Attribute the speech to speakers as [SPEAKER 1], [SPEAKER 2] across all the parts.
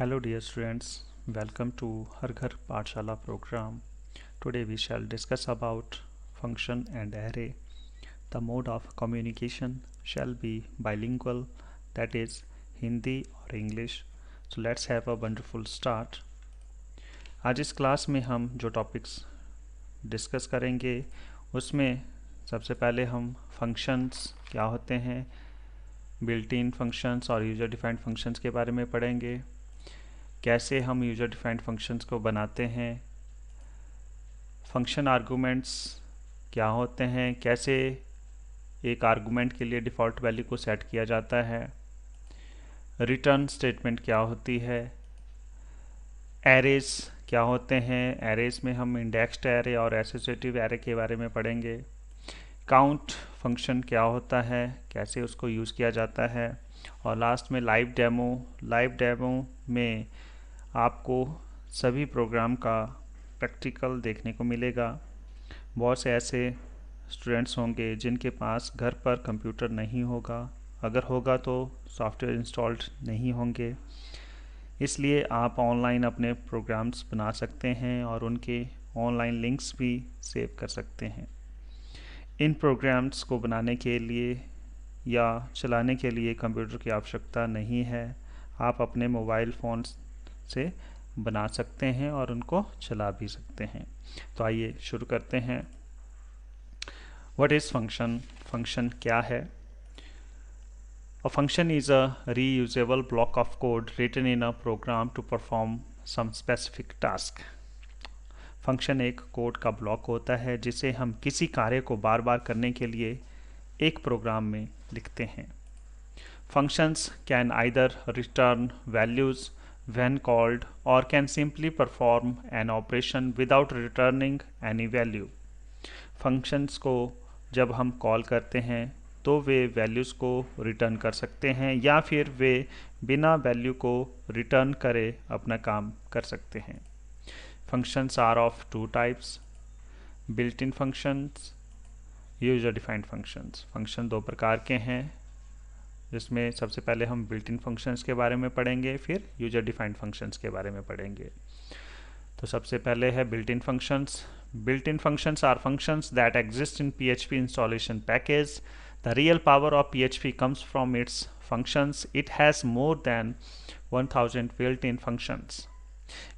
[SPEAKER 1] Hello dear students, welcome to Har Ghar Pathshala program. Today we shall discuss about function and array. The mode of communication shall be bilingual, that is Hindi or English. So let's have a wonderful start. आज इस class में हम जो topics discuss करेंगे उसमें सबसे पहले हम फंक्शंस क्या होते हैं, बिल्ट इन फंक्शंस और यूज़र डिफाइंड फंक्शंस के बारे में पढ़ेंगे। कैसे हम यूज़र डिफाइंड फंक्शंस को बनाते हैं, फंक्शन आर्गुमेंट्स क्या होते हैं, कैसे एक आर्गुमेंट के लिए डिफ़ॉल्ट वैल्यू को सेट किया जाता है, रिटर्न स्टेटमेंट क्या होती है, एरेज क्या होते हैं, एरेज में हम इंडेक्स्ड एरे और एसोसिएटिव एरे के बारे में पढ़ेंगे। काउंट फंक्शन क्या होता है, कैसे उसको यूज़ किया जाता है, और लास्ट में लाइव डेमो में आपको सभी प्रोग्राम का प्रैक्टिकल देखने को मिलेगा। बहुत से ऐसे स्टूडेंट्स होंगे जिनके पास घर पर कंप्यूटर नहीं होगा, अगर होगा तो सॉफ्टवेयर इंस्टॉल्ड नहीं होंगे, इसलिए आप ऑनलाइन अपने प्रोग्राम्स बना सकते हैं और उनके ऑनलाइन लिंक्स भी सेव कर सकते हैं। इन प्रोग्राम्स को बनाने के लिए या चलाने के लिए कंप्यूटर की आवश्यकता नहीं है, आप अपने मोबाइल फ़ोन से बना सकते हैं और उनको चला भी सकते हैं। तो आइए शुरू करते हैं। What is function? फंक्शन क्या है? A function is a reusable block of code written in a program to perform some specific task. Function एक कोड का ब्लॉक होता है जिसे हम किसी कार्य को बार बार करने के लिए एक प्रोग्राम में लिखते हैं। Functions can either return values when called or can simply perform an operation without returning any value. Functions को जब हम कॉल करते हैं तो वे वैल्यूज़ को रिटर्न कर सकते हैं या फिर वे बिना वैल्यू को रिटर्न करे अपना काम कर सकते हैं। Functions are of two types: built-in functions, user defined functions. Function दो प्रकार के हैं, जिसमें सबसे पहले हम बिल्ट इन फंक्शंस के बारे में पढ़ेंगे, फिर यूजर डिफाइंड फंक्शंस के बारे में पढ़ेंगे। तो सबसे पहले है built in functions. Built in functions are functions that exist in PHP installation package. The real power of PHP comes from its functions. It has more than 1000 built in functions.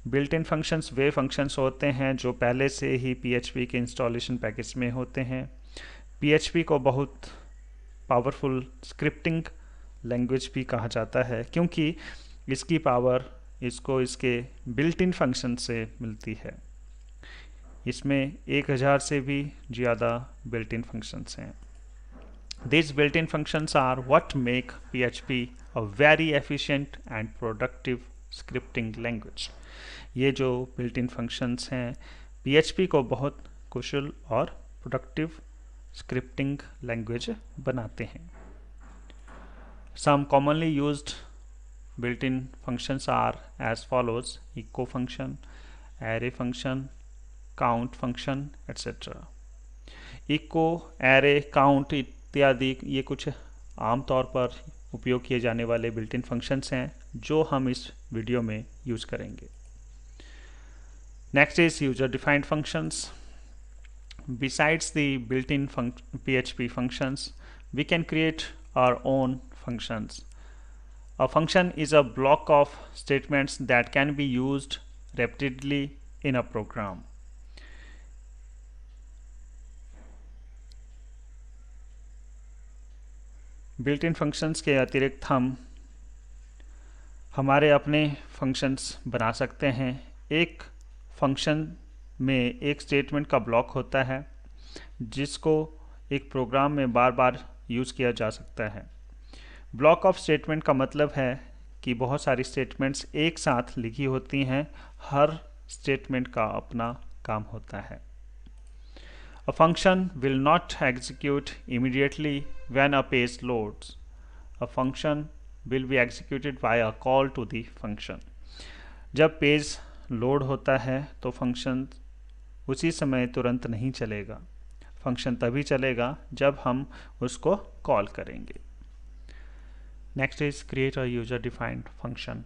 [SPEAKER 1] Built in functions वे functions होते हैं जो पहले से ही PHP के installation package में होते हैं। PHP को बहुत पावरफुल स्क्रिप्टिंग लैंग्वेज भी कहा जाता है क्योंकि इसकी पावर इसको इसके बिल्ट इन फंक्शन से मिलती है। इसमें 1000 से भी ज़्यादा बिल्ट इन फंक्शंस हैं। These built-in functions are what make PHP a very efficient and productive scripting language. ये जो built in functions हैं PHP को बहुत कुशल और प्रोडक्टिव स्क्रिप्टिंग लैंग्वेज बनाते हैं। Some commonly used built-in functions are as follows: echo function, array function, count function, etc. echo, array, count इत्यादि ये कुछ आमतौर पर उपयोग किए जाने वाले बिल्ट इन फंक्शंस हैं जो हम इस वीडियो में यूज़ करेंगे। Next is user defined functions. Besides the built-in PHP functions, we can create our own functions. A function is a block of statements that can be used repeatedly in a program. Built-in functions के अतिरिक्त हम हमारे अपने functions बना सकते हैं। एक function में एक स्टेटमेंट का ब्लॉक होता है जिसको एक प्रोग्राम में बार बार यूज़ किया जा सकता है। ब्लॉक ऑफ स्टेटमेंट का मतलब है कि बहुत सारी स्टेटमेंट्स एक साथ लिखी होती हैं, हर स्टेटमेंट का अपना काम होता है। A function will not execute immediately when a page loads. A function will be executed by a call to the function. जब पेज लोड होता है तो फंक्शन उसी समय तुरंत नहीं चलेगा, फंक्शन तभी चलेगा जब हम उसको कॉल करेंगे। Next is create a user defined function.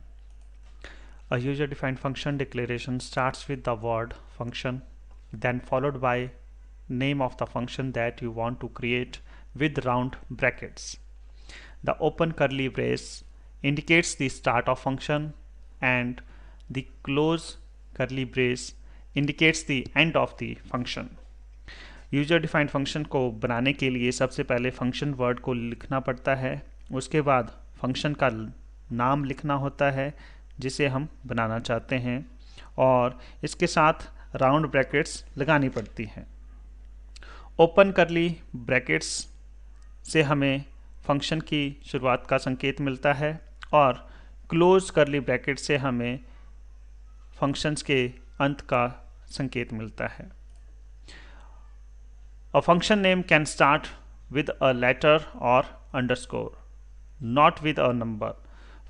[SPEAKER 1] A user-defined function declaration starts with the word function, then followed by name of the function that you want to create with round brackets. The open curly brace indicates the start of function and the close curly brace indicates the end of the function. User defined function को बनाने के लिए सबसे पहले function word को लिखना पड़ता है, उसके बाद फंक्शन का नाम लिखना होता है जिसे हम बनाना चाहते हैं और इसके साथ राउंड ब्रैकेट्स लगानी पड़ती हैं। ओपन करली ब्रैकेट्स से हमें फंक्शन की शुरुआत का संकेत मिलता है और क्लोज करली ब्रैकेट से हमें फंक्शंस के अंत का संकेत मिलता है। A function name can start with a letter or underscore, not with a number.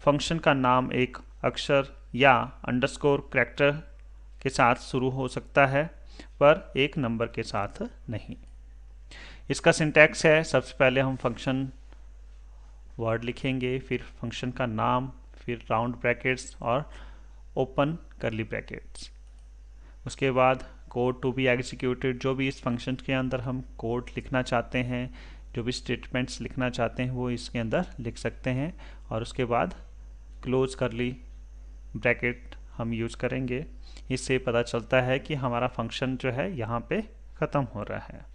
[SPEAKER 1] Function का नाम एक अक्षर या अंडरस्कोर करैक्टर के साथ शुरू हो सकता है पर एक नंबर के साथ नहीं। इसका सिंटैक्स है, सबसे पहले हम फंक्शन वर्ड लिखेंगे, फिर फंक्शन का नाम, फिर राउंड ब्रैकेट्स और ओपन करली ब्रैकेट्स। उसके बाद कोड टू बी एग्जीक्यूटेड, जो भी इस फंक्शन के अंदर हम कोड लिखना चाहते हैं, जो भी स्टेटमेंट्स लिखना चाहते हैं वो इसके अंदर लिख सकते हैं और उसके बाद क्लोज करली ब्रैकेट हम यूज़ करेंगे। इससे पता चलता है कि हमारा फंक्शन जो है यहाँ पे ख़त्म हो रहा है।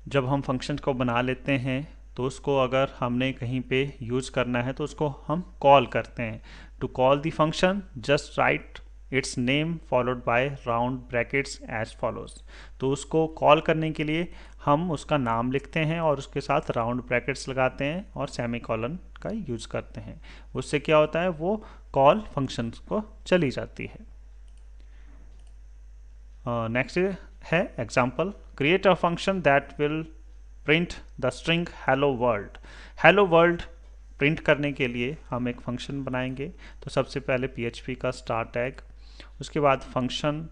[SPEAKER 1] जब हम फंक्शन को बना लेते हैं तो उसको अगर हमने कहीं पे यूज़ करना है तो उसको हम कॉल करते हैं। To call the function just write its name followed by round brackets as follows. तो उसको कॉल करने के लिए हम उसका नाम लिखते हैं और उसके साथ राउंड ब्रैकेट्स लगाते हैं और सेमीकोलन का यूज़ करते हैं। उससे क्या होता है, वो कॉल फंक्शन को चली जाती है। नेक्स्ट है example, create a function that will print the string hello world. Hello world print करने के लिए हम एक फंक्शन बनाएंगे। तो सबसे पहले PHP का स्टार्ट टैग, उसके बाद फंक्शन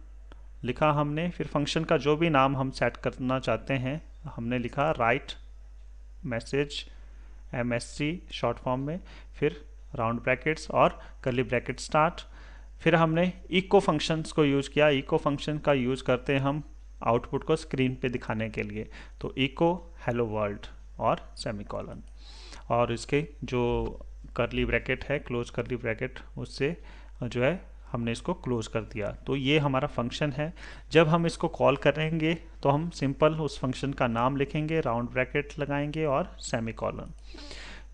[SPEAKER 1] लिखा हमने, फिर फंक्शन का जो भी नाम हम सेट करना चाहते हैं हमने लिखा right message MSG short form में, फिर राउंड ब्रैकेट्स और कर्ली ब्रैकेट स्टार्ट। फिर हमने इको फंक्शंस को यूज़ किया। इको फंक्शन का यूज़ करते हैं हम आउटपुट को स्क्रीन पे दिखाने के लिए। तो इको हेलो वर्ल्ड और सेमीकोलन, और इसके जो करली ब्रैकेट है, क्लोज करली ब्रैकेट, उससे जो है हमने इसको क्लोज कर दिया। तो ये हमारा फंक्शन है। जब हम इसको कॉल करेंगे तो हम सिंपल उस फंक्शन का नाम लिखेंगे, राउंड ब्रैकेट लगाएंगे और सेमीकोलन।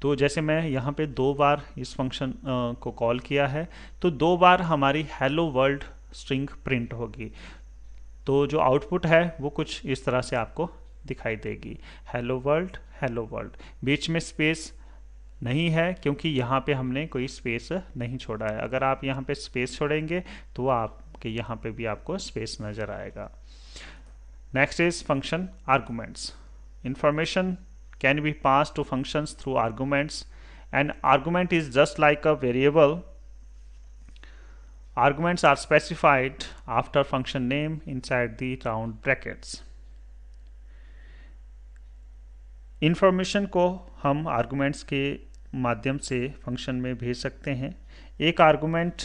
[SPEAKER 1] तो जैसे मैं यहाँ पे 2 बार इस फंक्शन को कॉल किया है तो 2 बार हमारी हेलो वर्ल्ड स्ट्रिंग प्रिंट होगी। तो जो आउटपुट है वो कुछ इस तरह से आपको दिखाई देगी, हेलो वर्ल्ड हेलो वर्ल्ड। बीच में स्पेस नहीं है क्योंकि यहाँ पे हमने कोई स्पेस नहीं छोड़ा है। अगर आप यहाँ पे स्पेस छोड़ेंगे तो आपके यहाँ पे भी आपको स्पेस नज़र आएगा। Next is function arguments. Information can be passed to functions through arguments. An argument is just like a variable. Arguments are specified after function name inside the round brackets. Information को हम arguments के माध्यम से function में भेज सकते हैं। एक आर्गुमेंट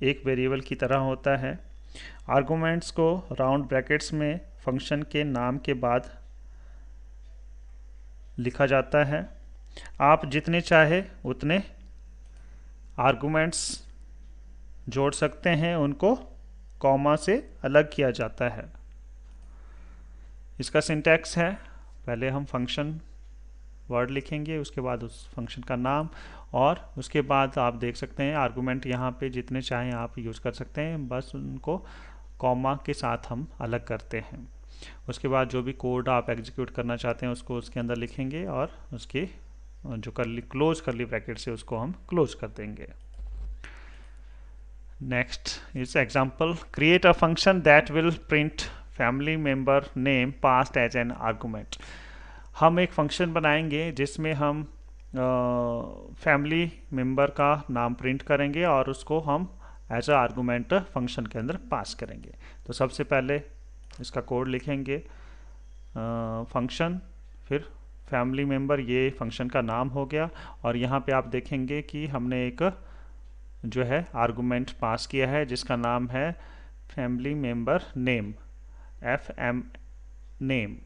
[SPEAKER 1] एक वेरिएबल की तरह होता है। आर्गुमेंट्स को राउंड ब्रैकेट्स में फंक्शन के नाम के बाद लिखा जाता है। आप जितने चाहे उतने आर्गुमेंट्स जोड़ सकते हैं, उनको कॉमा से अलग किया जाता है। इसका सिंटैक्स है, पहले हम फंक्शन वर्ड लिखेंगे, उसके बाद उस फंक्शन का नाम, और उसके बाद आप देख सकते हैं आर्गुमेंट यहाँ पे जितने चाहें आप यूज़ कर सकते हैं, बस उनको कॉमा के साथ हम अलग करते हैं। उसके बाद जो भी कोड आप एग्जीक्यूट करना चाहते हैं उसको उसके अंदर लिखेंगे और उसके जो क्लोज करली ब्रैकेट से उसको हम क्लोज कर देंगे। Next is example, create a function that will print family member name passed as an argument. हम एक फंक्शन बनाएंगे जिसमें हम फैमिली मेंबर का नाम प्रिंट करेंगे और उसको हम एज अ आर्गुमेंट फंक्शन के अंदर पास करेंगे। तो सबसे पहले इसका कोड लिखेंगे, फंक्शन, फिर फैमिली मेंबर, ये फंक्शन का नाम हो गया, और यहाँ पे आप देखेंगे कि हमने एक जो है आर्गुमेंट पास किया है जिसका नाम है family member name, FM name,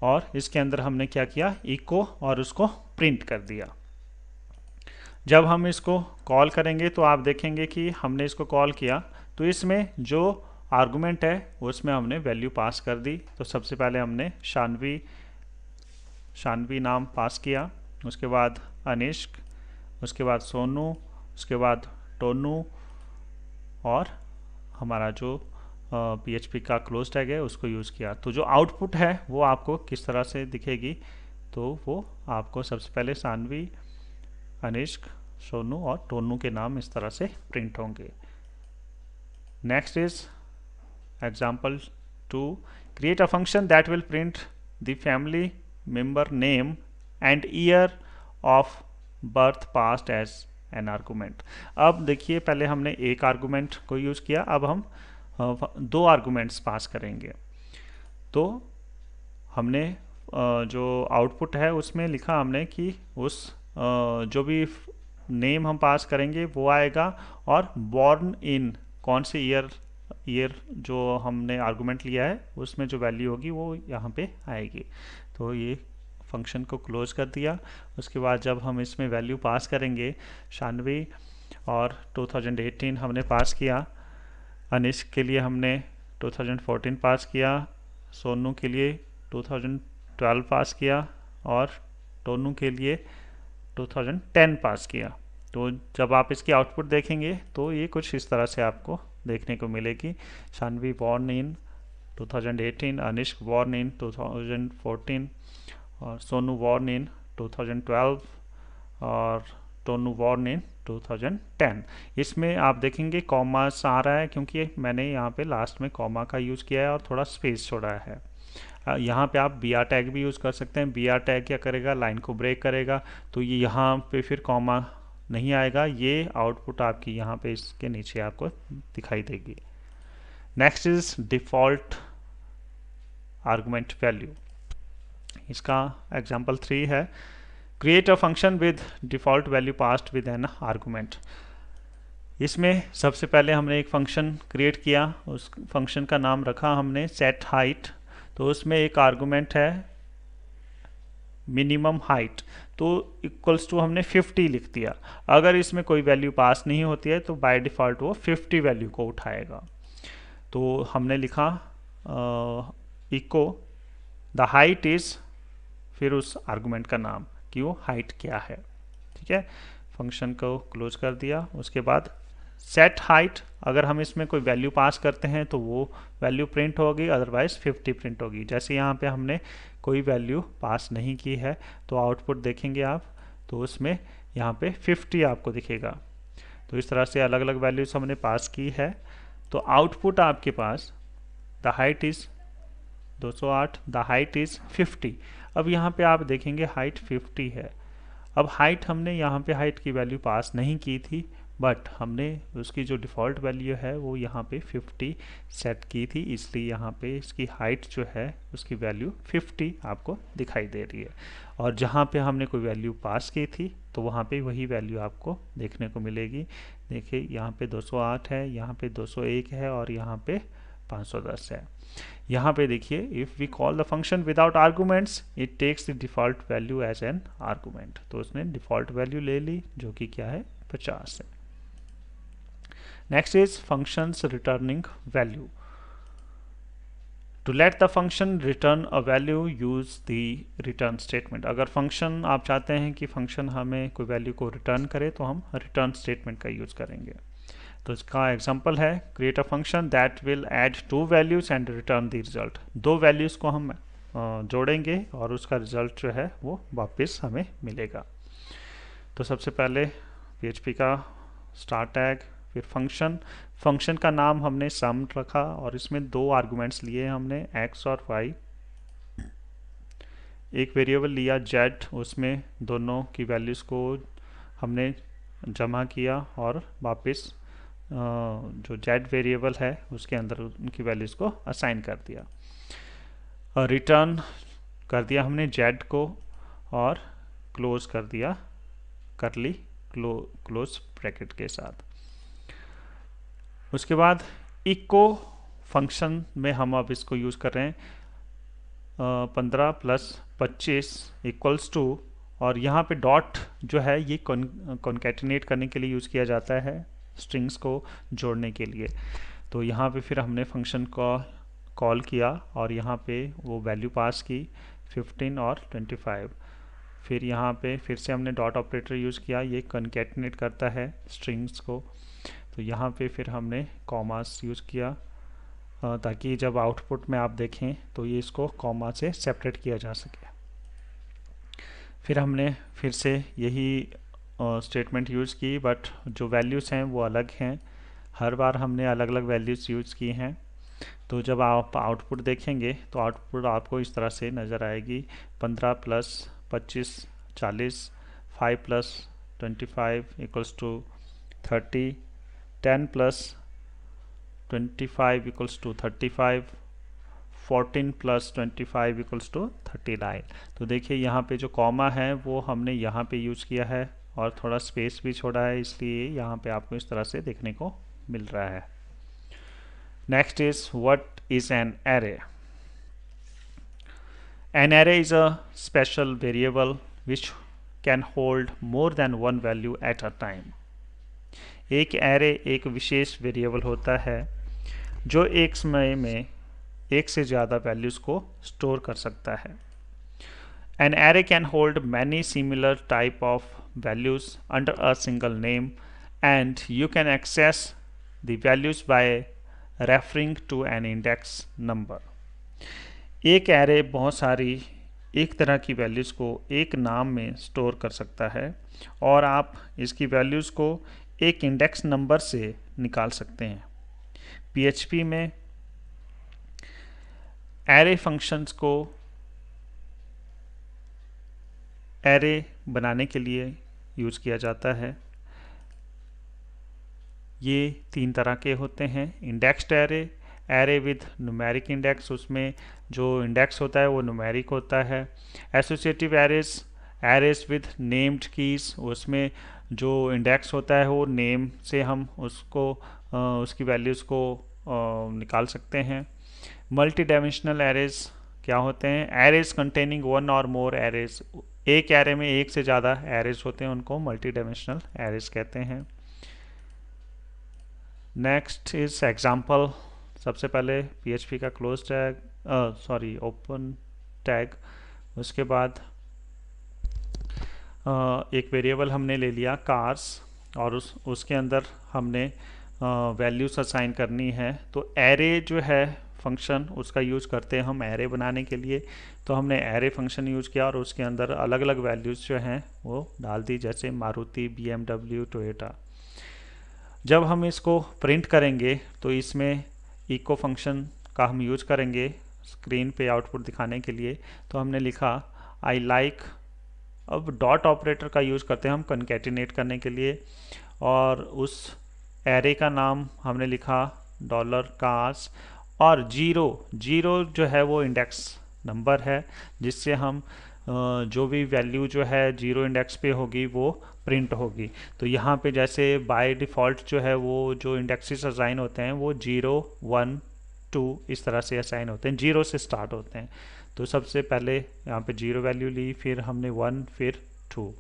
[SPEAKER 1] और इसके अंदर हमने क्या किया, इको और उसको प्रिंट कर दिया। जब हम इसको कॉल करेंगे तो आप देखेंगे कि हमने इसको कॉल किया तो इसमें जो आर्गुमेंट है उसमें हमने वैल्यू पास कर दी। तो सबसे पहले हमने शानवी नाम पास किया, उसके बाद अनिष्क, उसके बाद सोनू, उसके बाद टोनू, और हमारा जो PHP का क्लोज टैग है उसको यूज़ किया। तो जो आउटपुट है वो आपको किस तरह से दिखेगी, तो वो आपको सबसे पहले शानवी, अनिष्क, सोनू और टोनू के नाम इस तरह से प्रिंट होंगे। Next is example 2, create a function that will print the family member name and year of birth passed as an argument. अब देखिए, पहले हमने एक आर्गुमेंट को यूज़ किया, अब हम दो आर्गुमेंट्स पास करेंगे। तो हमने जो आउटपुट है उसमें लिखा हमने कि उस जो भी नेम हम पास करेंगे वो आएगा, और बॉर्न इन कौन से ईयर जो हमने आर्गुमेंट लिया है उसमें जो वैल्यू होगी वो यहाँ पे आएगी। तो ये फंक्शन को क्लोज कर दिया। उसके बाद जब हम इसमें वैल्यू पास करेंगे, शानवी और 2018 हमने पास किया, अनिष्क के लिए हमने 2014 पास किया, सोनू के लिए 2012 पास किया, और टोनू के लिए 2010 पास किया। तो जब आप इसकी आउटपुट देखेंगे तो ये कुछ इस तरह से आपको देखने को मिलेगी। Shanvi born in 2018, अनिष्क born in 2014, और सोनू बॉर्न इन 2012, और टोनू बॉर्न इन 2010। इसमें आप देखेंगे कॉमा आ रहा है क्योंकि मैंने यहाँ पे लास्ट में कॉमा का यूज़ किया है और थोड़ा स्पेस छोड़ा है। यहाँ पे आप BR टैग भी यूज़ कर सकते हैं। BR टैग क्या करेगा, लाइन को ब्रेक करेगा, तो ये यहाँ पे फिर कॉमा नहीं आएगा, ये आउटपुट आपकी यहाँ पे इसके नीचे आपको दिखाई देगी। Next is default argument value. इसका एग्जाम्पल 3 है, create a function with default value passed with an argument. इसमें सबसे पहले हमने एक फंक्शन क्रिएट किया, उस फंक्शन का नाम रखा हमने सेट हाइट। तो उसमें एक आर्गुमेंट है मिनिमम हाइट, तो इक्वल्स टू हमने 50 लिख दिया। अगर इसमें कोई वैल्यू पास नहीं होती है तो बाय डिफ़ॉल्ट वो 50 वैल्यू को उठाएगा। तो हमने लिखा इको द हाइट इज़, फिर उस आर्गुमेंट का नाम कि वो हाइट क्या है। ठीक है, फंक्शन को क्लोज कर दिया। उसके बाद सेट हाइट, अगर हम इसमें कोई वैल्यू पास करते हैं तो वो वैल्यू प्रिंट होगी, अदरवाइज 50 प्रिंट होगी। जैसे यहाँ पे हमने कोई वैल्यू पास नहीं की है तो आउटपुट देखेंगे आप, तो उसमें यहाँ पे 50 आपको दिखेगा। तो इस तरह से अलग अलग वैल्यूज हमने पास की है। तो आउटपुट आपके पास the height is 208, the height is 50। अब यहाँ पे आप देखेंगे हाइट 50 है। अब हाइट हमने यहाँ पे हाइट की वैल्यू पास नहीं की थी, बट हमने उसकी जो डिफ़ॉल्ट वैल्यू है वो यहाँ पे 50 सेट की थी, इसलिए यहाँ पे इसकी हाइट जो है उसकी वैल्यू 50 आपको दिखाई दे रही है। और जहाँ पे हमने कोई वैल्यू पास की थी तो वहाँ पे वही वैल्यू आपको देखने को मिलेगी। देखिए यहाँ पे 208 है, यहाँ पे 201 है, और यहाँ पे 510 है। यहाँ पे देखिए, if we call the function without arguments it takes the default value as an argument. तो उसने डिफ़ॉल्ट वैल्यू ले ली जो कि क्या है, 50 है। Next is functions returning value. To let the function return a value, use the return statement. अगर function आप चाहते हैं कि फंक्शन हमें कोई वैल्यू को रिटर्न करे तो हम रिटर्न स्टेटमेंट का यूज़ करेंगे। तो इसका एग्जांपल है, create a function that will add 2 values and return the result. 2 values को हम जोड़ेंगे और उसका रिजल्ट जो है वो वापस हमें मिलेगा। तो सबसे पहले PHP का स्टार्ट टैग, फिर फंक्शन का नाम हमने सम रखा, और इसमें 2 आर्गुमेंट्स लिए हमने, x और y। एक वेरिएबल लिया z, उसमें दोनों की वैल्यूज़ को हमने जमा किया और वापस जो z वेरिएबल है उसके अंदर उनकी वैल्यूज़ को असाइन कर दिया। रिटर्न कर दिया हमने z को और क्लोज कर दिया करली क्लोज ब्रैकेट के साथ। उसके बाद इको फंक्शन में हम अब इसको यूज़ कर रहे हैं 15 + 25 = और यहाँ पे डॉट जो है ये कॉन्कैटिनेट करने के लिए यूज़ किया जाता है, स्ट्रिंग्स को जोड़ने के लिए। तो यहाँ पे फिर हमने फंक्शन को कॉल किया और यहाँ पे वो वैल्यू पास की 15 और 25। फिर यहाँ पे फिर से हमने डॉट ऑपरेटर यूज़ किया, ये कॉन्कैटिनेट करता है स्ट्रिंग्स को। तो यहाँ पे फिर हमने कॉमास यूज़ किया ताकि जब आउटपुट में आप देखें तो ये इसको कॉमा से सेपरेट किया जा सके। फिर हमने फिर से यही स्टेटमेंट यूज़ की, बट जो वैल्यूज़ हैं वो अलग हैं। हर बार हमने अलग अलग वैल्यूज़ यूज़ की हैं। तो जब आप आउटपुट देखेंगे तो आउटपुट आपको इस तरह से नज़र आएगी, 15 + 25 40, 5 + 25 = 30, 10 + 25 = 35, 14 + 25 = 39। तो देखिए यहाँ पे जो कॉमा है वो हमने यहाँ पे यूज़ किया है और थोड़ा स्पेस भी छोड़ा है, इसलिए यहाँ पे आपको इस तरह से देखने को मिल रहा है। Next is what is an array. An array is a special variable which can hold more than one value at a time. एक एरे एक विशेष वेरिएबल होता है जो एक समय में एक से ज़्यादा वैल्यूज़ को स्टोर कर सकता है। An array can hold many similar type of values under a single name and you can access the values by referring to an index number. एक एरे बहुत सारी एक तरह की वैल्यूज़ को एक नाम में स्टोर कर सकता है और आप इसकी वैल्यूज़ को एक इंडेक्स नंबर से निकाल सकते हैं। PHP में एरे फंक्शंस को एरे बनाने के लिए यूज़ किया जाता है। ये 3 तरह के होते हैं। Indexed array, array with numeric index, उसमें जो इंडेक्स होता है वो न्यूमेरिक होता है। Associative arrays, arrays with named keys, उसमें जो इंडेक्स होता है वो नेम से हम उसको उसकी वैल्यूज़ को निकाल सकते हैं। मल्टी डायमेंशनल एरेज क्या होते हैं? एरेज कंटेनिंग वन और मोर एरेज, एक एरे में एक से ज़्यादा एरेज होते हैं, उनको मल्टी डायमेंशनल एरेज कहते हैं। Next is example. सबसे पहले PHP का क्लोज टैग ओपन टैग, उसके बाद एक वेरिएबल हमने ले लिया कार्स और उसके अंदर हमने वैल्यूज असाइन करनी है। तो एरे जो है फंक्शन उसका यूज़ करते हैं हम एरे बनाने के लिए। तो हमने एरे फंक्शन यूज़ किया और उसके अंदर अलग अलग वैल्यूज़ जो हैं वो डाल दी, जैसे मारुति, BMW, टोयोटा। जब हम इसको प्रिंट करेंगे तो इसमें इको फंक्शन का हम यूज करेंगे स्क्रीन पे आउटपुट दिखाने के लिए। तो हमने लिखा आई लाइक, अब डॉट ऑपरेटर का यूज़ करते हैं हम कॉन्कैटिनेट करने के लिए, और उस एरे का नाम हमने लिखा $cars, और जीरो जो है वो इंडेक्स नंबर है, जिससे हम जो भी वैल्यू जो है 0 इंडेक्स पे होगी वो प्रिंट होगी। तो यहाँ पे जैसे बाय डिफ़ॉल्ट जो है वो जो इंडेक्सेस असाइन होते हैं वो 0, 1, 2 इस तरह से असाइन होते हैं, 0 से स्टार्ट होते हैं। तो सबसे पहले यहाँ पे 0 वैल्यू ली, फिर हमने 1, फिर 2।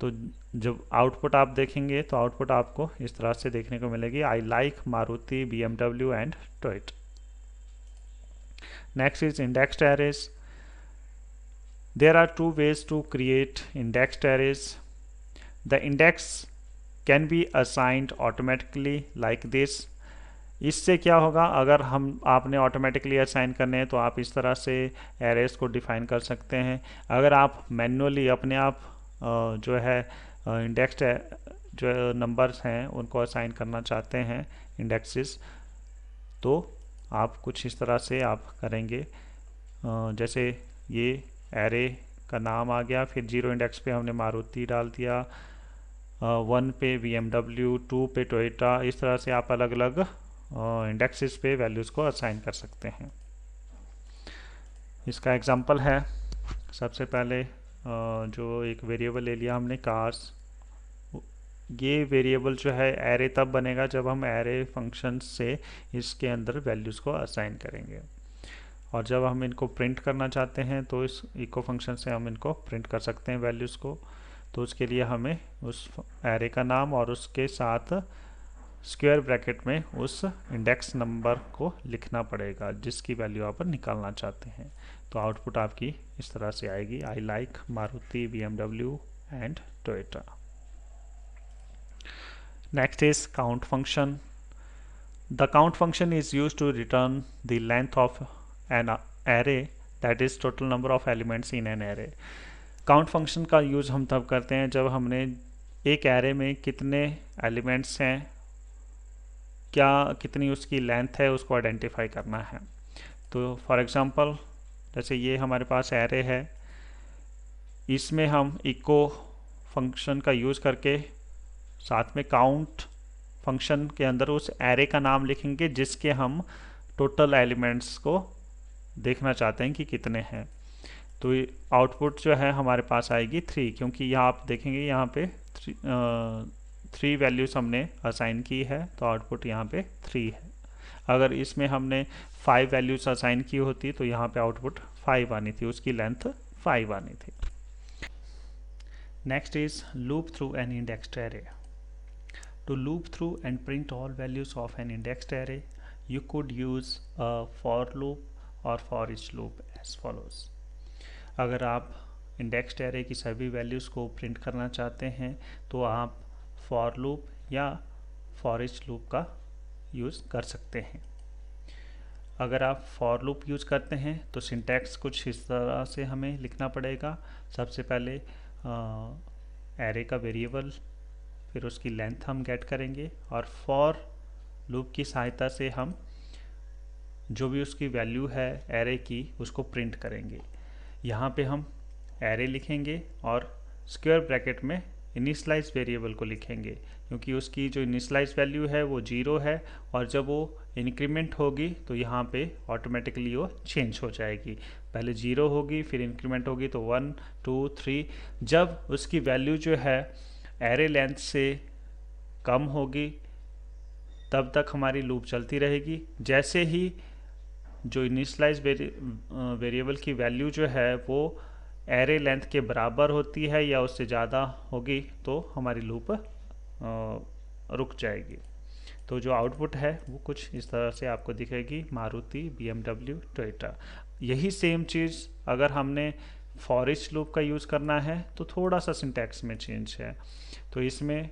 [SPEAKER 1] तो जब आउटपुट आप देखेंगे तो आउटपुट आपको इस तरह से देखने को मिलेगी, आई like Maruti, BMW and Toyota. Next is indexed arrays. There are two ways to create indexed arrays. The index can be assigned automatically like this. इससे क्या होगा, अगर आपने ऑटोमेटिकली असाइन करने हैं तो आप इस तरह से एरेज को डिफाइन कर सकते हैं। अगर आप मैन्युअली अपने आप जो है इंडेक्स्ड जो नंबर्स हैं उनको असाइन करना चाहते हैं इंडेक्सेस, तो आप कुछ इस तरह से आप करेंगे। जैसे ये एरे का नाम आ गया, फिर 0 इंडेक्स पे हमने मारुति डाल दिया, 1 पे BMW, 2 पे टोयोटा। इस तरह से आप अलग अलग इंडेक्सेस पे वैल्यूज़ को असाइन कर सकते हैं। इसका एग्जांपल है, सबसे पहले जो एक वेरिएबल ले लिया हमने कार्स, ये वेरिएबल जो है एरे तब बनेगा जब हम एरे फंक्शन से इसके अंदर वैल्यूज़ को असाइन करेंगे, और जब हम इनको प्रिंट करना चाहते हैं तो इस इको फंक्शन से हम इनको प्रिंट कर सकते हैं वैल्यूज़ को। तो उसके लिए हमें उस एरे का नाम और उसके साथ स्क्वायर ब्रैकेट में उस इंडेक्स नंबर को लिखना पड़ेगा जिसकी वैल्यू आप निकालना चाहते हैं। तो आउटपुट आपकी इस तरह से आएगी, I like Maruti, BMW and Toyota. Next is count function. The count function is used to return the length of an array, that is total number of elements in an array. Count function का use हम तब करते हैं जब हमने एक array में कितने एलिमेंट्स हैं, क्या कितनी उसकी लेंथ है, उसको आइडेंटिफाई करना है। तो फॉर एग्जांपल जैसे ये हमारे पास एरे है, इसमें हम इको फंक्शन का यूज़ करके साथ में काउंट फंक्शन के अंदर उस एरे का नाम लिखेंगे जिसके हम टोटल एलिमेंट्स को देखना चाहते हैं कि कितने हैं। तो आउटपुट जो है हमारे पास आएगी 3, क्योंकि यहाँ आप देखेंगे यहाँ पे 3 वैल्यूज़ हमने असाइन की है, तो आउटपुट यहाँ पे 3 है। अगर इसमें हमने 5 वैल्यूज़ असाइन की होती तो यहाँ पे आउटपुट 5 आनी थी, उसकी लेंथ 5 आनी थी। Next is loop through an indexed array. To loop through and print all values of an indexed array, you could use a for loop or for each loop as follows. अगर आप indexed array की सभी values को print करना चाहते हैं तो आप for loop या for each loop का use कर सकते हैं। अगर आप for loop यूज़ करते हैं तो syntax कुछ इस तरह से हमें लिखना पड़ेगा। सबसे पहले array का वेरिएबल, फिर उसकी लेंथ हम गेट करेंगे और फॉर लूप की सहायता से हम जो भी उसकी वैल्यू है एरे की उसको प्रिंट करेंगे। यहाँ पे हम एरे लिखेंगे और स्क्वायर ब्रैकेट में इनिशियलाइज वेरिएबल को लिखेंगे, क्योंकि उसकी जो इनिशियलाइज वैल्यू है वो 0 है और जब वो इंक्रीमेंट होगी तो यहाँ पे ऑटोमेटिकली वो चेंज हो जाएगी। पहले 0 होगी, फिर इंक्रीमेंट होगी तो 1 2 3। जब उसकी वैल्यू जो है एरे लेंथ से कम होगी तब तक हमारी लूप चलती रहेगी। जैसे ही जो इनिशियलाइज वेरिएबल की वैल्यू जो है वो एरे लेंथ के बराबर होती है या उससे ज़्यादा होगी तो हमारी लूप रुक जाएगी। तो जो आउटपुट है वो कुछ इस तरह से आपको दिखेगी, मारुति, BMW, टोयोटा। यही सेम चीज़ अगर हमने फॉर ईच लूप का यूज़ करना है तो थोड़ा सा सिंटैक्स में चेंज है। तो इसमें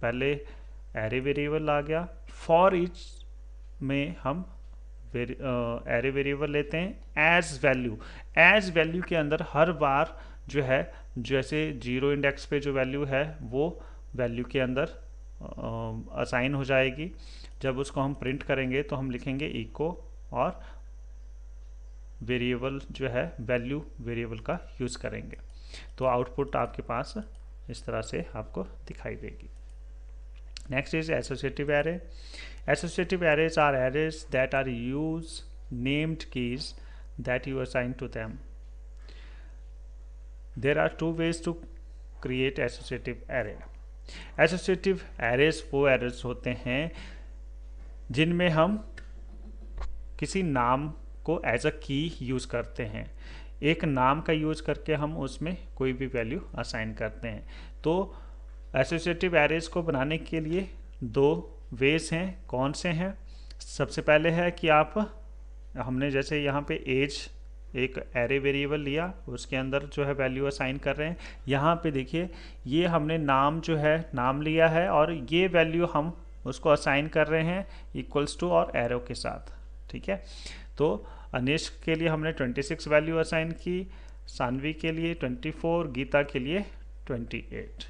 [SPEAKER 1] पहले एरे वेरिएबल आ गया, फॉर ईच में हम एरे वेरिएबल लेते हैं एज वैल्यू। एज वैल्यू के अंदर हर बार जो है जैसे 0 इंडेक्स पे जो वैल्यू है वो वैल्यू के अंदर असाइन हो जाएगी। जब उसको हम प्रिंट करेंगे तो हम लिखेंगे इको और वेरिएबल जो है वैल्यू वेरिएबल का यूज़ करेंगे। तो आउटपुट आपके पास इस तरह से आपको दिखाई देगी। Next is associative array. Associative arrays are arrays that are use named keys that you assign to them. There are 2 ways to create associative array. Associative arrays वो एरेज होते हैं जिनमें हम किसी नाम को एज अ की यूज़ करते हैं। एक नाम का यूज़ करके हम उसमें कोई भी वैल्यू असाइन करते हैं। तो एसोसिएटिव एरेज को बनाने के लिए 2 वेज हैं। कौन से हैं? सबसे पहले है कि हमने जैसे यहाँ पे एज एक एरे वेरिएबल लिया, उसके अंदर जो है वैल्यू असाइन कर रहे हैं। यहाँ पे देखिए ये हमने नाम जो है नाम लिया है और ये वैल्यू हम उसको असाइन कर रहे हैं इक्वल्स टू और एरो के साथ। ठीक है, तो अनिश के लिए हमने 26 वैल्यू असाइन की, सानवी के लिए 24, गीता के लिए 28।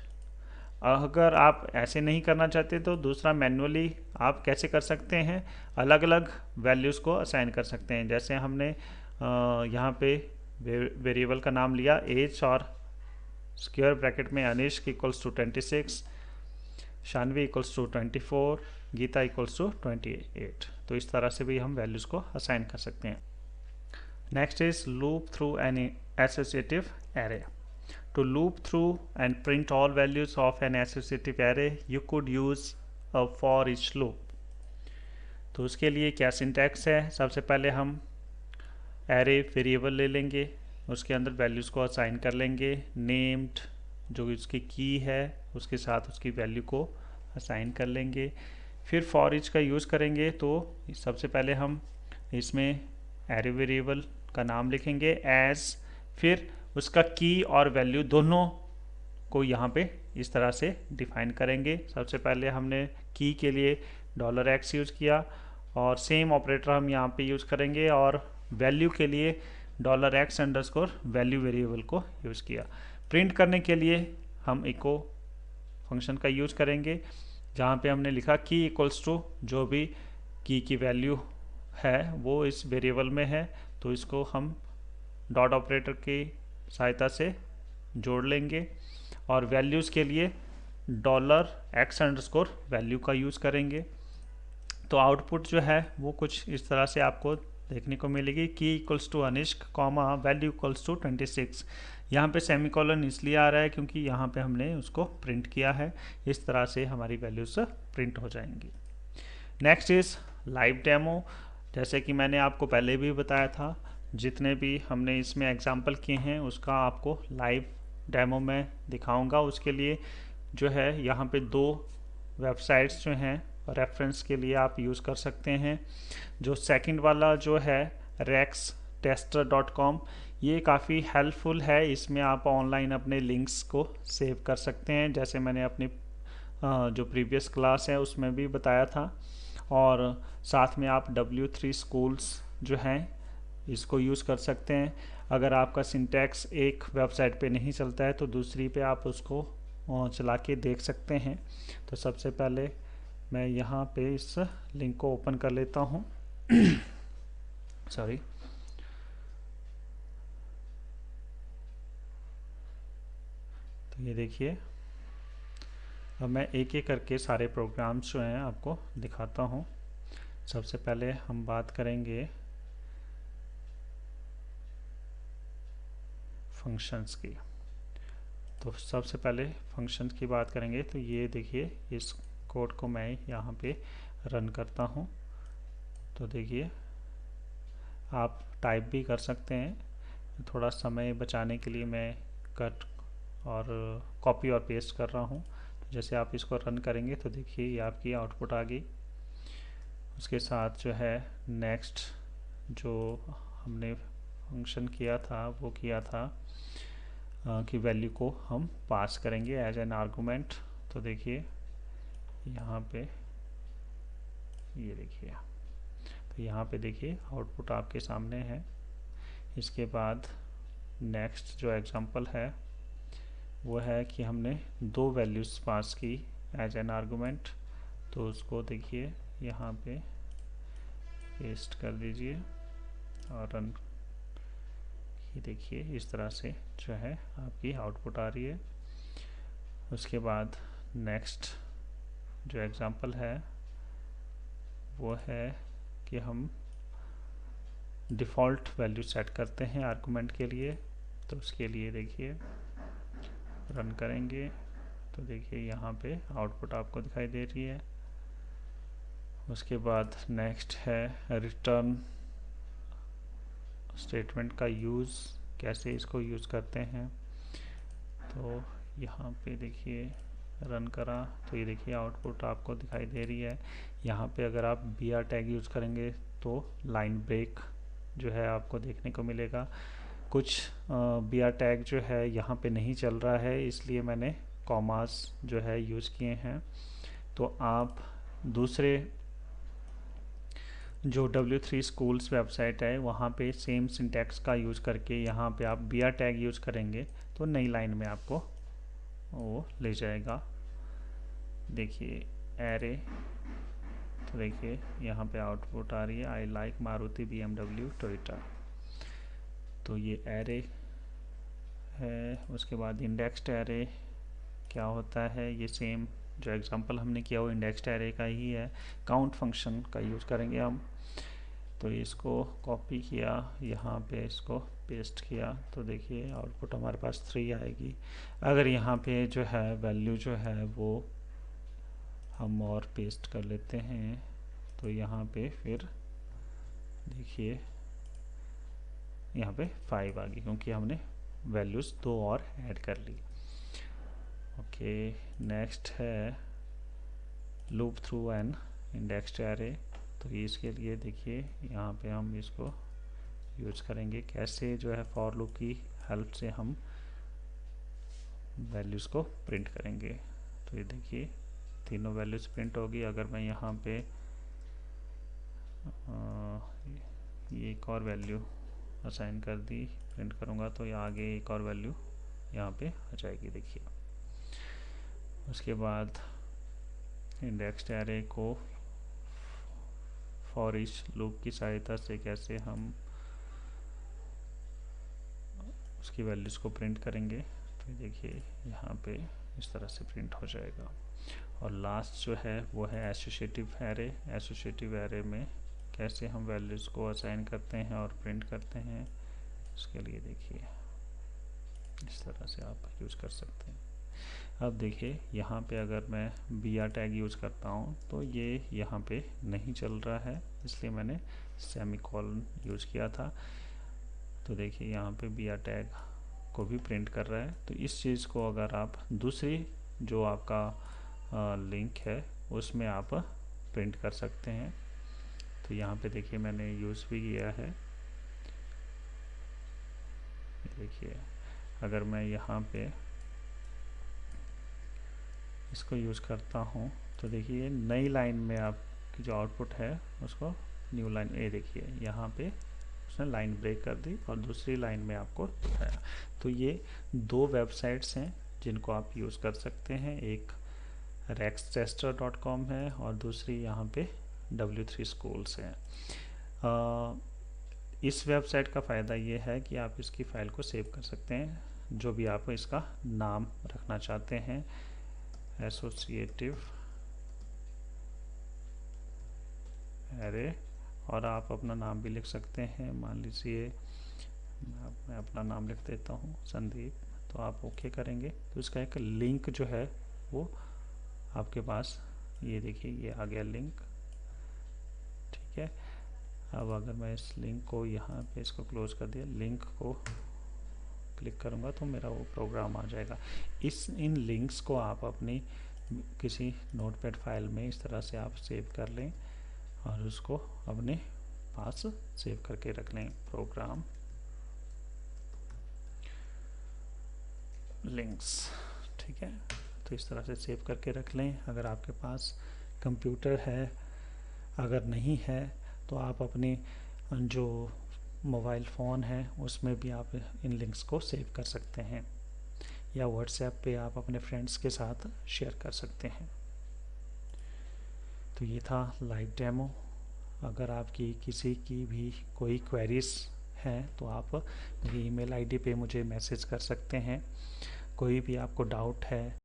[SPEAKER 1] अगर आप ऐसे नहीं करना चाहते तो दूसरा मैन्युअली आप कैसे कर सकते हैं, अलग अलग वैल्यूज़ को असाइन कर सकते हैं। जैसे हमने यहाँ पे वेरिएबल का नाम लिया एज और स्क्वायर ब्रैकेट में Anish equals to 26, Shanvi equals to 24, Geeta equals to 28। तो इस तरह से भी हम वैल्यूज़ को असाइन कर सकते हैं। Next is loop through an associative array. To loop through and print all values of an associative array, you could use a for each loop. तो उसके लिए क्या सिंटैक्स है, सबसे पहले हम एरे वेरिएबल ले लेंगे, उसके अंदर वैल्यूज़ को असाइन कर लेंगे, नेम्ड जो उसकी की है उसके साथ उसकी वैल्यू को असाइन कर लेंगे। फिर फॉर ईच का यूज़ करेंगे, तो सबसे पहले हम इसमें एरे वेरिएबल का नाम लिखेंगे एज, फिर उसका की और वैल्यू दोनों को यहाँ पे इस तरह से डिफाइन करेंगे। सबसे पहले हमने की के लिए $x यूज़ किया और सेम ऑपरेटर हम यहाँ पे यूज़ करेंगे, और वैल्यू के लिए $x अंडरस्कोर वैल्यू वेरिएबल को यूज़ किया। प्रिंट करने के लिए हम इको फंक्शन का यूज़ करेंगे, जहाँ पे हमने लिखा की इक्वल्स टू जो भी की वैल्यू है वो इस वेरिएबल में है, तो इसको हम डॉट ऑपरेटर की सहायता से जोड़ लेंगे। और वैल्यूज़ के लिए $x अंडरस्कोर वैल्यू का यूज़ करेंगे। तो आउटपुट जो है वो कुछ इस तरह से आपको देखने को मिलेगी, key equals to Anishk comma value equals to 26। यहाँ पे सेमीकोलन इसलिए आ रहा है क्योंकि यहाँ पे हमने उसको प्रिंट किया है। इस तरह से हमारी वैल्यूज़ प्रिंट हो जाएंगी। Next is live demo. जैसे कि मैंने आपको पहले भी बताया था, जितने भी हमने इसमें एग्जांपल किए हैं उसका आपको लाइव डेमो में दिखाऊंगा। उसके लिए जो है यहाँ पे 2 वेबसाइट्स जो हैं रेफरेंस के लिए आप यूज़ कर सकते हैं। जो सेकंड वाला जो है rextester.com, ये काफ़ी हेल्पफुल है। इसमें आप ऑनलाइन अपने लिंक्स को सेव कर सकते हैं, जैसे मैंने अपनी जो प्रीवियस क्लास है उसमें भी बताया था। और साथ में आप W3 स्कूल्स जो हैं इसको यूज़ कर सकते हैं। अगर आपका सिंटैक्स एक वेबसाइट पे नहीं चलता है तो दूसरी पे आप उसको चला के देख सकते हैं। तो सबसे पहले मैं यहाँ पे इस लिंक को ओपन कर लेता हूँ। सॉरी, तो ये देखिए, अब मैं एक एक करके सारे प्रोग्राम्स जो हैं आपको दिखाता हूँ। सबसे पहले हम बात करेंगे फंक्शंस की। तो सबसे पहले फंक्शंस की बात करेंगे, तो ये देखिए इस कोड को मैं यहाँ पे रन करता हूँ। तो देखिए आप टाइप भी कर सकते हैं, थोड़ा समय बचाने के लिए मैं कट और कॉपी और पेस्ट कर रहा हूँ। तो जैसे आप इसको रन करेंगे तो देखिए ये आपकी आउटपुट आ गई। उसके साथ जो है नेक्स्ट जो हमने फंक्शन किया था वो किया था कि वैल्यू को हम पास करेंगे एज एन आर्गुमेंट। तो देखिए यहाँ पे ये देखिए, तो यहाँ पे देखिए आउटपुट आपके सामने है। इसके बाद नेक्स्ट जो एग्जांपल है वो है कि हमने 2 वैल्यूज़ पास की एज एन आर्गुमेंट। तो उसको देखिए यहाँ पे पेस्ट कर दीजिए और रन। ये देखिए इस तरह से जो है आपकी आउटपुट आ रही है। उसके बाद नेक्स्ट जो एग्जांपल है वो है कि हम डिफ़ॉल्ट वैल्यू सेट करते हैं आर्गुमेंट के लिए। तो उसके लिए देखिए रन करेंगे तो देखिए यहाँ पे आउटपुट आपको दिखाई दे रही है। उसके बाद नेक्स्ट है रिटर्न स्टेटमेंट का यूज़, कैसे इसको यूज़ करते हैं। तो यहाँ पे देखिए रन करा तो ये देखिए आउटपुट आपको दिखाई दे रही है। यहाँ पे अगर आप br टैग यूज़ करेंगे तो लाइन ब्रेक जो है आपको देखने को मिलेगा। कुछ br टैग जो है यहाँ पे नहीं चल रहा है, इसलिए मैंने कॉमास जो है यूज़ किए हैं। तो आप दूसरे जो W3 स्कूल्स वेबसाइट है वहाँ पे सेम सिंटैक्स का यूज़ करके यहाँ पे आप br टैग यूज़ करेंगे तो नई लाइन में आपको वो ले जाएगा। देखिए एरे, तो देखिए यहाँ पे आउटपुट आ रही है आई लाइक मारुति BMW टोयोटा। तो ये एरे है। उसके बाद इंडेक्स्ड एरे क्या होता है, ये सेम जो एग्जांपल हमने किया वो इंडेक्स्ड एरे का ही है। काउंट फंक्शन का यूज़ करेंगे हम। तो इसको कॉपी किया, यहाँ पे इसको पेस्ट किया तो देखिए आउटपुट हमारे पास 3 आएगी। अगर यहाँ पे जो है वैल्यू जो है वो हम और पेस्ट कर लेते हैं तो यहाँ पे फिर देखिए यहाँ पे 5 आ गई, क्योंकि हमने वैल्यूज़ 2 और ऐड कर ली। ओके, नेक्स्ट है loop through an indexed array. तो इसके लिए देखिए यहाँ पे हम इसको यूज करेंगे, कैसे जो है फॉर लूप की हेल्प से हम वैल्यूज़ को प्रिंट करेंगे। तो ये देखिए तीनों वैल्यूज़ प्रिंट होगी। अगर मैं यहाँ पे ये एक और वैल्यू असाइन कर दी, प्रिंट करूँगा तो ये आगे एक और वैल्यू यहाँ पे आ जाएगी। देखिए उसके बाद इंडेक्स्ड एरे को फॉर ईच लूप की सहायता से कैसे हम उसकी वैल्यूज़ को प्रिंट करेंगे। तो देखिए यहाँ पे इस तरह से प्रिंट हो जाएगा। और लास्ट जो है वो है एसोसिएटिव एरे। एसोसिएटिव एरे में कैसे हम वैल्यूज़ को असाइन करते हैं और प्रिंट करते हैं, इसके लिए देखिए इस तरह से आप यूज़ कर सकते हैं। अब देखिए यहाँ पे अगर मैं br टैग यूज़ करता हूँ तो ये यहाँ पे नहीं चल रहा है, इसलिए मैंने सेमीकोलन यूज़ किया था। तो देखिए यहाँ पे br टैग को भी प्रिंट कर रहा है। तो इस चीज़ को अगर आप दूसरी जो आपका लिंक है उसमें आप प्रिंट कर सकते हैं। तो यहाँ पे देखिए मैंने यूज़ भी किया है। देखिए अगर मैं यहाँ पे इसको यूज़ करता हूँ तो देखिए नई लाइन में आपकी जो आउटपुट है उसको न्यू लाइन, ये देखिए यहाँ पे उसने लाइन ब्रेक कर दी और दूसरी लाइन में आपको दिखाया। तो ये 2 वेबसाइट्स हैं जिनको आप यूज़ कर सकते हैं। एक rextester.com है और दूसरी यहाँ पे W3 Schools है। इस वेबसाइट का फ़ायदा ये है कि आप इसकी फ़ाइल को सेव कर सकते हैं, जो भी आप इसका नाम रखना चाहते हैं, एसोसिएटिव एरे, और आप अपना नाम भी लिख सकते हैं। मान लीजिए मैं अपना नाम लिख देता हूँ संदीप। तो आप ओके करेंगे तो इसका एक लिंक जो है वो आपके पास, ये देखिए ये आ गया लिंक। ठीक है, अब अगर मैं इस लिंक को यहाँ पे इसको क्लोज कर दिया, लिंक को क्लिक करूँगा तो मेरा वो प्रोग्राम आ जाएगा। इन लिंक्स को आप अपनी किसी नोटपैड फाइल में इस तरह से आप सेव कर लें और उसको अपने पास सेव करके रख लें, प्रोग्राम लिंक्स। ठीक है, तो इस तरह से सेव करके रख लें। अगर आपके पास कंप्यूटर है, अगर नहीं है तो आप अपने जो मोबाइल फ़ोन है उसमें भी आप इन लिंक्स को सेव कर सकते हैं, या व्हाट्सएप पे आप अपने फ्रेंड्स के साथ शेयर कर सकते हैं। तो ये था लाइव डेमो। अगर आपकी किसी की भी कोई क्वेरीज हैं तो आप मेरी ईमेल आईडी पे मुझे मैसेज कर सकते हैं। कोई भी आपको डाउट है